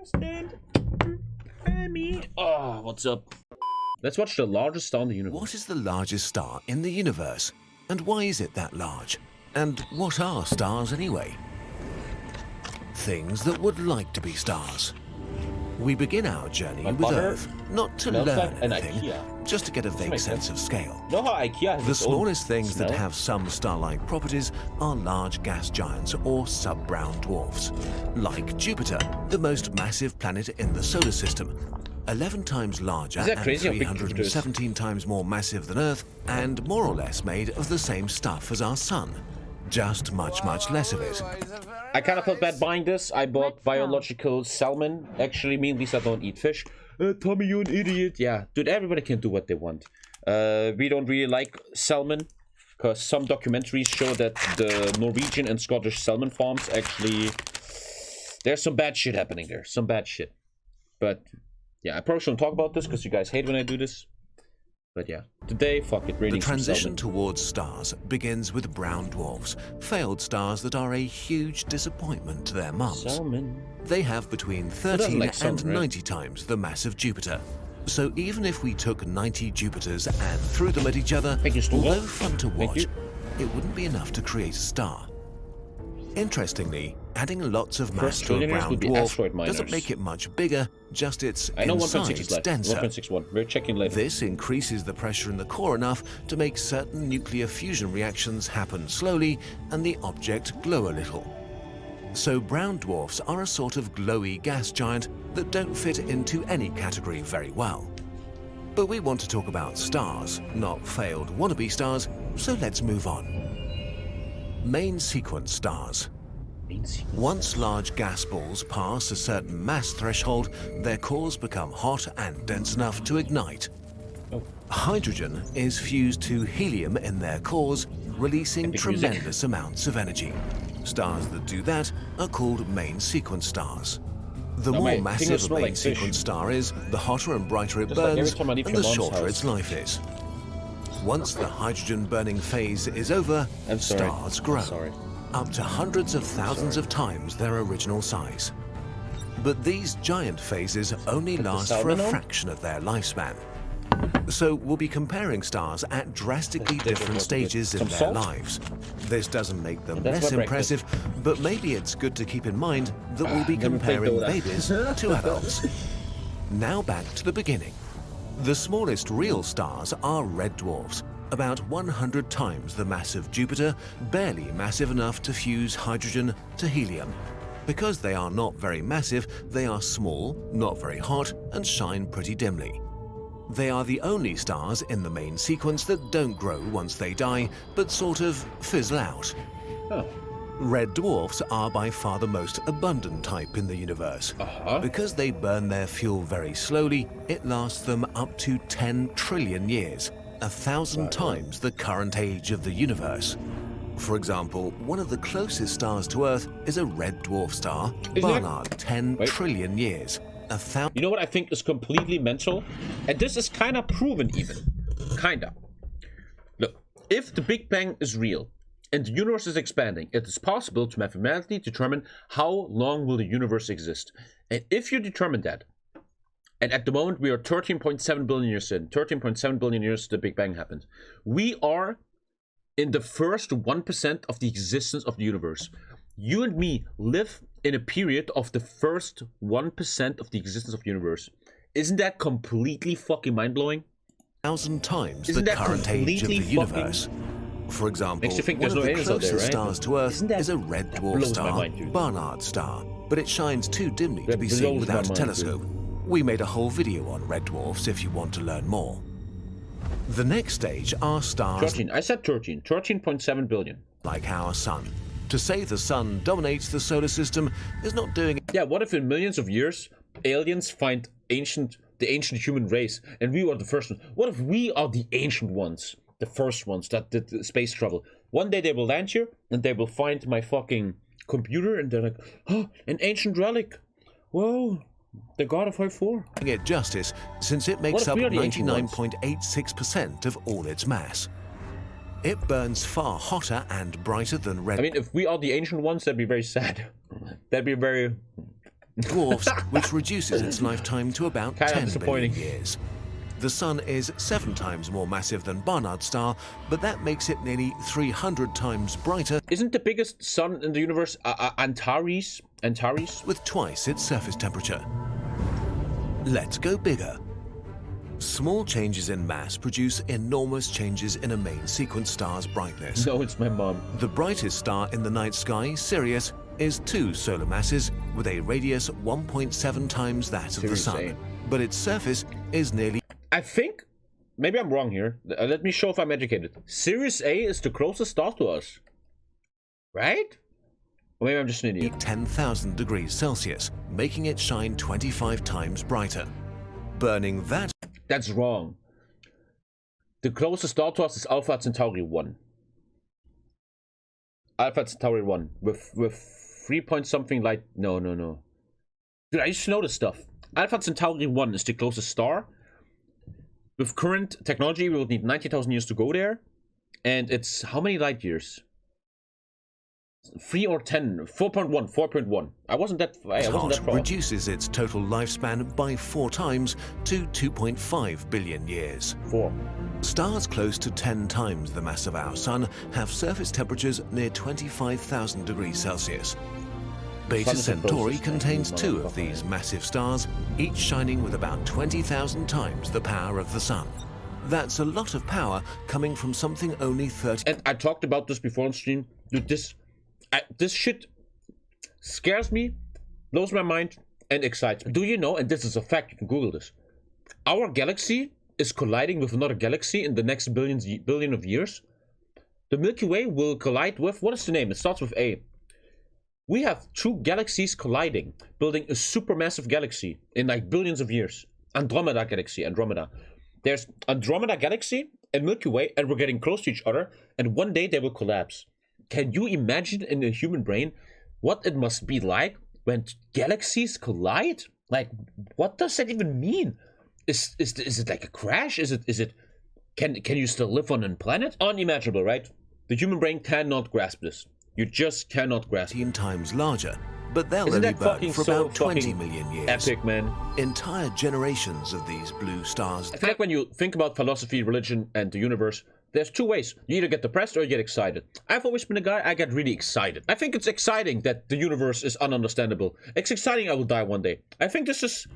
stand by me. Oh, what's up? Let's watch the largest star in the universe. What is the largest star in the universe? And why is it that large? And what are stars anyway? Things that would like to be stars. We begin our journey with Earth, not to learn anything, just to get a vague sense of scale. You know how IKEA has The smallest own things smell? that have some star-like properties are large gas giants or sub-brown dwarfs, like Jupiter, the most massive planet in the solar system, 11 times larger and crazy how big Jupiter is? 317 times more massive than Earth, and more or less made of the same stuff as our Sun. Just much less of it. I kind of felt bad buying this. I bought biological salmon. Actually, me and Lisa don't eat fish. Tommy, you an idiot. Yeah, dude, everybody can do what they want. We don't really like salmon, because some documentaries show that the Norwegian and Scottish salmon farms actually... There's some bad shit happening there. Some bad shit. But, yeah, I probably shouldn't talk about this, because you guys hate when I do this. But yeah, today, fuck it, The transition towards stars begins with brown dwarfs, failed stars that are a huge disappointment to their mums. Salmon. They have between 13 like salmon, and 90 times the mass of Jupiter. So even if we took 90 Jupiters and threw them at each other, although fun to watch, it wouldn't be enough to create a star. Interestingly, adding lots of mass to a brown dwarf doesn't make it much bigger, just its insides denser. 1.61. We're checking later. This increases the pressure in the core enough to make certain nuclear fusion reactions happen slowly and the object glow a little. So brown dwarfs are a sort of glowy gas giant that don't fit into any category very well. But we want to talk about stars, not failed wannabe stars, so let's move on. Main sequence stars. Once large gas balls pass a certain mass threshold, their cores become hot and dense enough to ignite. Hydrogen is fused to helium in their cores, releasing tremendous amounts of energy. Stars that do that are called main sequence stars. The more massive a main sequence star is, the hotter and brighter it burns, and the shorter its life is. Once the hydrogen burning phase is over, stars grow, up to hundreds of thousands of times their original size. But these giant phases only last for a fraction of their lifespan. So we'll be comparing stars at drastically different stages in their lives. This doesn't make them less impressive, but maybe it's good to keep in mind that we'll be comparing babies to adults. Now back to the beginning. The smallest real stars are red dwarfs, about 100 times the mass of Jupiter, barely massive enough to fuse hydrogen to helium. Because they are not very massive, they are small, not very hot, and shine pretty dimly. They are the only stars in the main sequence that don't grow once they die, but sort of fizzle out. Red dwarfs are by far the most abundant type in the universe. Because they burn their fuel very slowly, it lasts them up to 10 trillion years, 1,000 times the current age of the universe. For example, one of the closest stars to Earth is a red dwarf star, Barnard, 10 trillion years. You know what I think is completely mental? And this is kind of proven even. Kinda. Look, if the Big Bang is real, and the universe is expanding, it is possible to mathematically determine how long will the universe exist. And if you determine that, and at the moment we are 13.7 billion years in, 13.7 billion years the Big Bang happened, we are in the first 1% of the existence of the universe. You and me live in a period of the first 1% of the existence of the universe. Isn't that completely fucking mind-blowing? 1,000 times the current age of the universe. For example, one of the closest stars to Earth is a red dwarf star, Barnard star, but it shines too dimly to be seen without a telescope. We made a whole video on red dwarfs if you want to learn more. The next stage are stars... 13. I said 13. 13.7 billion. ...like our Sun. To say the Sun dominates the solar system is not doing it. Yeah, what if in millions of years, aliens find the ancient human race, and we were the first ones? What if we are the ancient ones? The first ones that did the space travel. One day they will land here and they will find my fucking computer and they're like, oh, an ancient relic. Whoa, the god of High-4. It justice, since it makes up 99.86% of all its mass. It burns far hotter and brighter than red. I mean, if we are the ancient ones, that'd be very sad. That'd be very dwarfs, which reduces its lifetime to about Kinda 10 billion disappointing. years. The Sun is 7 times more massive than Barnard's star, but that makes it nearly 300 times brighter. Isn't the biggest sun in the universe Antares? With twice its surface temperature. Let's go bigger. Small changes in mass produce enormous changes in a main sequence star's brightness. No, it's my mom. The brightest star in the night sky, Sirius, is 2 solar masses with a radius 1.7 times that of the Sirius Sun. A. But its surface is nearly I think, maybe I'm wrong here. Let me show if I'm educated. Sirius A is the closest star to us. Right? Or maybe I'm just an idiot. 10,000 degrees Celsius, making it shine 25 times brighter. Burning that That's wrong. The closest star to us is Alpha Centauri 1. Alpha Centauri 1. With 3 point something light. No. Dude, I used to know this stuff. Alpha Centauri 1 is the closest star. With current technology, we would need 90,000 years to go there. And it's how many light years? 3 or 10? 4.1. 4.1. I wasn't that far. reduces its total lifespan by 4 times to 2.5 billion years. 4. Stars close to 10 times the mass of our Sun have surface temperatures near 25,000 degrees Celsius. Beta Sun is the Centauri closest, contains man. 2 of these massive stars, each shining with about 20,000 times the power of the Sun. That's a lot of power coming from something only 30. And I talked about this before on stream. Dude, this shit scares me, blows my mind, and excites me. Do you know, and this is a fact, you can Google this, our galaxy is colliding with another galaxy in the next billion of years. The Milky Way will collide with, what is the name? It starts with A. We have 2 galaxies colliding, building a supermassive galaxy in like billions of years. Andromeda galaxy, Andromeda. There's Andromeda galaxy and Milky Way, and we're getting close to each other, and one day they will collapse. Can you imagine in the human brain what it must be like when galaxies collide? Like, what does that even mean? Is it like a crash? Can you still live on a planet? Unimaginable, right? The human brain cannot grasp this. You just cannot grasp it. 15 times larger, but they'll Isn't only that burn fucking for so about 20 fucking million years. epic, man? Entire generations of these blue stars. I feel like when you think about philosophy, religion, and the universe, there's 2 ways. You either get depressed or you get excited. I've always been a guy, I get really excited. I think it's exciting that the universe is ununderstandable. It's exciting I will die one day. I think this is...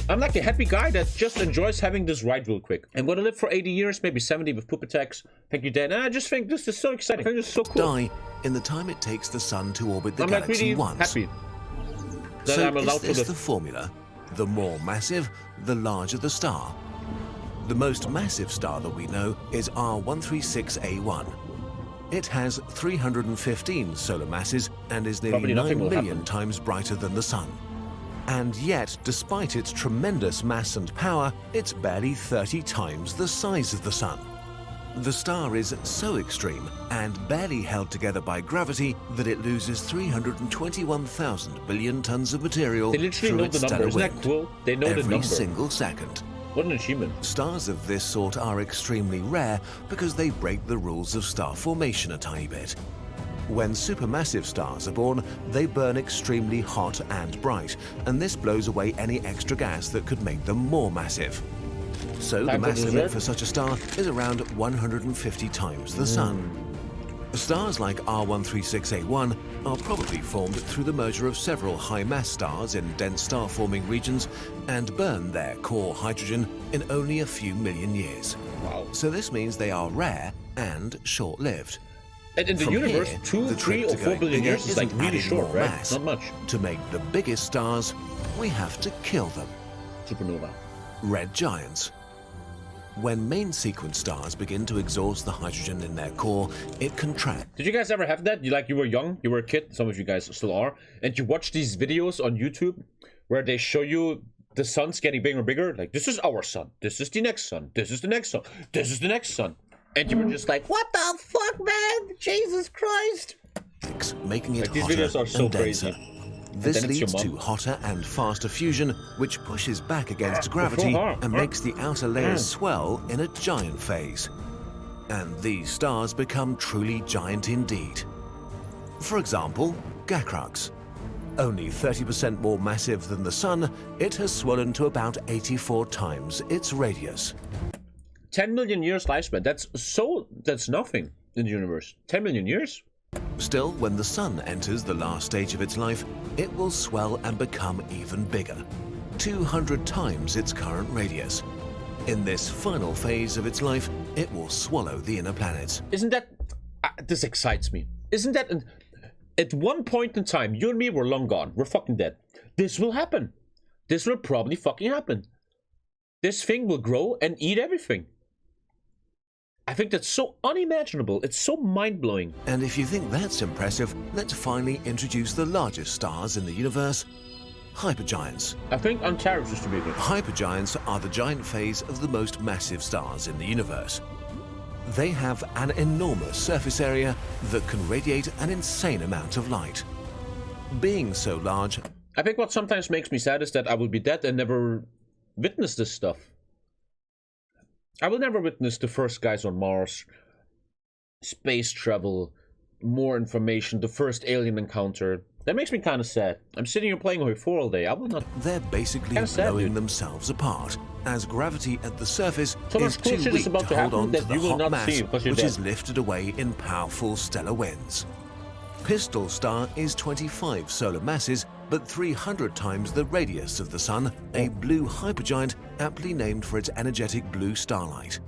I'm like a happy guy that just enjoys having this ride real quick. I'm gonna live for 80 years, maybe 70 with poop attacks. Thank you, Dan. And I just think this is so exciting. I think this is so cool. Die in the time it takes the Sun to orbit the I'm like galaxy really once. happy that So I'm allowed is to this live. the formula? The more massive, the larger the star. The most massive star that we know is R136A1. It has 315 solar masses and is nearly Probably nothing 9 will million happen. times brighter than the Sun. And yet, despite its tremendous mass and power, it's barely 30 times the size of the Sun. The star is so extreme and barely held together by gravity that it loses 321,000 billion tons of material They literally through know its the number. stellar Isn't that wind cool? They know the every number. single second. What an achievement. Stars of this sort are extremely rare because they break the rules of star formation a tiny bit. When supermassive stars are born, they burn extremely hot and bright, and this blows away any extra gas that could make them more massive. So the Time for mass limit dessert? for such a star is around 150 times the Sun. Stars like R136A1 are probably formed through the merger of several high-mass stars in dense star-forming regions and burn their core hydrogen in only a few million years. Wow. So this means they are rare and short-lived. And in the From universe, here, 2, the 3, trick or to 4 going billion bigger years is like isn't really adding short, more right? mass. Not much. To make the biggest stars, we have to kill them. Supernova. Red giants. When main sequence stars begin to exhaust the hydrogen in their core, it contracts. Did you guys ever have that? You were young, you were a kid, some of you guys still are, and you watch these videos on YouTube where they show you the sun's getting bigger and bigger. Like, this is our sun, this is the next sun, this is the next sun, this is the next sun. And you were just like, what the fuck, man? Jesus Christ. Making it Like, these hotter videos are so and denser. crazy. This then it's your leads to mom. hotter and faster fusion, which pushes back against gravity and makes the outer layers swell in a giant phase. And these stars become truly giant indeed. For example, Gacrux. Only 30% more massive than the Sun, it has swollen to about 84 times its radius. 10 million years lifespan. That's nothing in the universe. 10 million years? Still, when the Sun enters the last stage of its life, it will swell and become even bigger, 200 times its current radius. In this final phase of its life, it will swallow the inner planets. Isn't that... this excites me. Isn't that... At one point in time, you and me were long gone. We're fucking dead. This will happen. This will probably fucking happen. This thing will grow and eat everything. I think that's so unimaginable. It's so mind-blowing. And if you think that's impressive, let's finally introduce the largest stars in the universe, hypergiants. I think Ontario's just to be good. Hypergiants are the giant phase of the most massive stars in the universe. They have an enormous surface area that can radiate an insane amount of light. Being so large, I think what sometimes makes me sad is that I will be dead and never witness this stuff. I will never witness the first guys on Mars, space travel, more information, the first alien encounter. That makes me kind of sad. I'm sitting here playing Hoi 4 all day. I will not... They're basically blowing themselves apart, as gravity at the surface is too weak to hold on to the hot mass, which is lifted away in powerful stellar winds. Pistol Star is 25 solar masses, but 300 times the radius of the Sun, a blue hypergiant aptly named for its energetic blue starlight.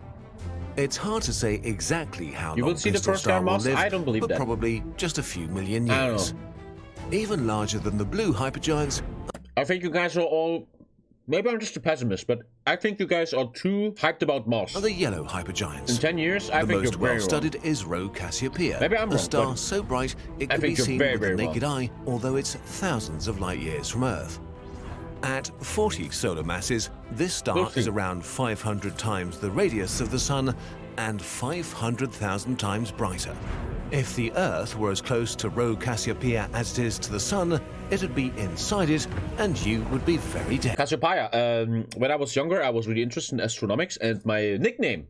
It's hard to say exactly how long Pistol Star will live, but probably just a few million years. Even larger than the blue hypergiants. I think you guys are all... Maybe I'm just a pessimist, but I think you guys are too hyped about Mars. Are the yellow hypergiants. In 10 years, I think you're very wrong. The most well-studied is Rho Cassiopeia, Maybe I'm wrong, a star so bright it can be seen with the naked eye, although it's thousands of light years from Earth. At 40 solar masses, this star is around 500 times the radius of the Sun and 500,000 times brighter. If the Earth were as close to Rho Cassiopeia as it is to the Sun, it'd be inside it, and you would be very dead. Cassiopeia. When I was younger, I was really interested in astronomics, and my nickname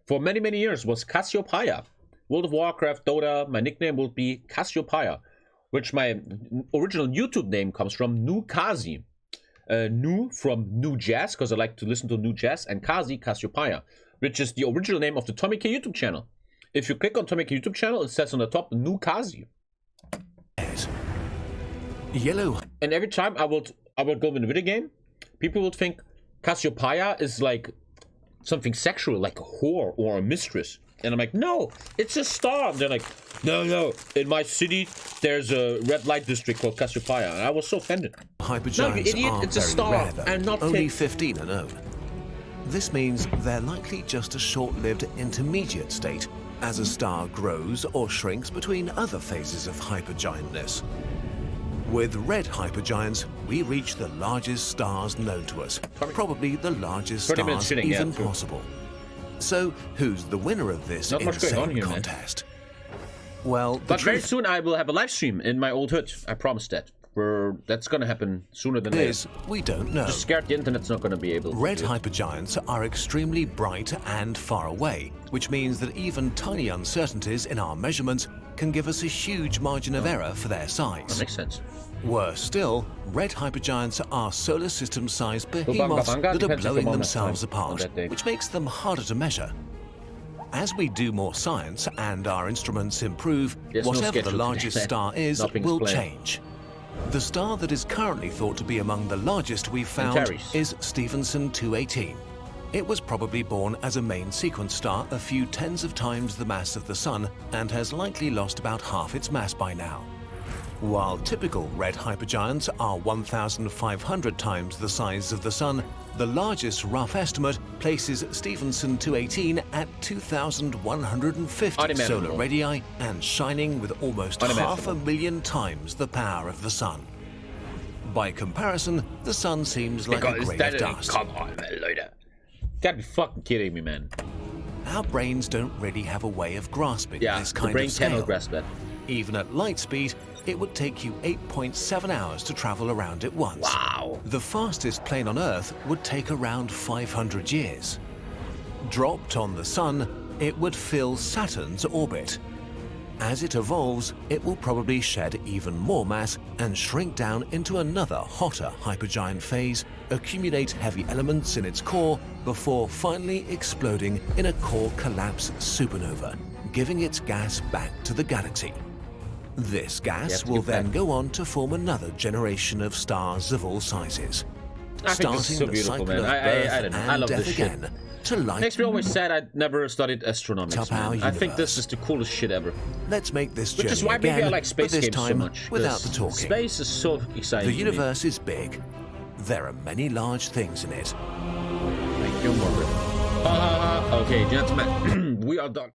for many, many years was Cassiopeia. World of Warcraft, Dota, my nickname would be Cassiopeia, which my original YouTube name comes from Nukazi. Nu from New Jazz, because I like to listen to New Jazz, and Kazi, Cassiopeia, which is the original name of the TommyKay YouTube channel. If you click on TommyKay YouTube channel, it says on the top, Nukazi. Yellow. And every time I would go in a video game, people would think Cassiopeia is like something sexual, like a whore or a mistress. And I'm like, no, it's a star. And they're like, no, in my city, there's a red light district called Cassiopeia. And I was so offended. Hypergiants no, you idiot, it's a star, rare, and not only 15 are known. This means they're likely just a short-lived intermediate state, as a star grows or shrinks between other phases of hypergiantness. With red hypergiants, we reach the largest stars known to us, probably the largest stars even possible. So, who's the winner of this insane contest? Well, but very soon I will have a live stream in my old hut. I promise that. That's gonna happen sooner than later. We don't know. Just scared the internet's not gonna be able to. Red hypergiants are extremely bright and far away, which means that even tiny uncertainties in our measurements can give us a huge margin of error for their size. That makes sense. Worse still, red hypergiants are solar system-sized behemoths that are blowing themselves apart, which makes them harder to measure. As we do more science and our instruments improve, whatever the largest star is will change. The star that is currently thought to be among the largest we've found is Stephenson 218. It was probably born as a main sequence star a few tens of times the mass of the Sun and has likely lost about half its mass by now. While typical red hypergiants are 1,500 times the size of the Sun, the largest rough estimate places Stephenson 218 at 2,150 solar radii and shining with almost 500,000 times the power of the Sun. By comparison, the Sun seems like a grain of dust. Come on, Leute. Gotta be fucking kidding me, man. Our brains don't really have a way of grasping this kind of scale. Cannot grasp that. Even at light speed, it would take you 8.7 hours to travel around it once. Wow. The fastest plane on Earth would take around 500 years. Dropped on the Sun, it would fill Saturn's orbit. As it evolves, it will probably shed even more mass and shrink down into another hotter hypergiant phase, accumulate heavy elements in its core before finally exploding in a core collapse supernova, giving its gas back to the galaxy. This gas will then go on to form another generation of stars of all sizes, I think this is so starting the beautiful, cycle man. of birth I don't know. I and love death this shit. again to light. Makes me always sad I never studied astronomics, Top our man. I think this universe. is the coolest shit ever. Let's make this Which journey is why maybe again, I like space but this games so time much. without the 'cause talking. Space is so exciting. The to me. universe is big. There are many large things in it. Thank you, Margaret. Okay, gentlemen, we are done.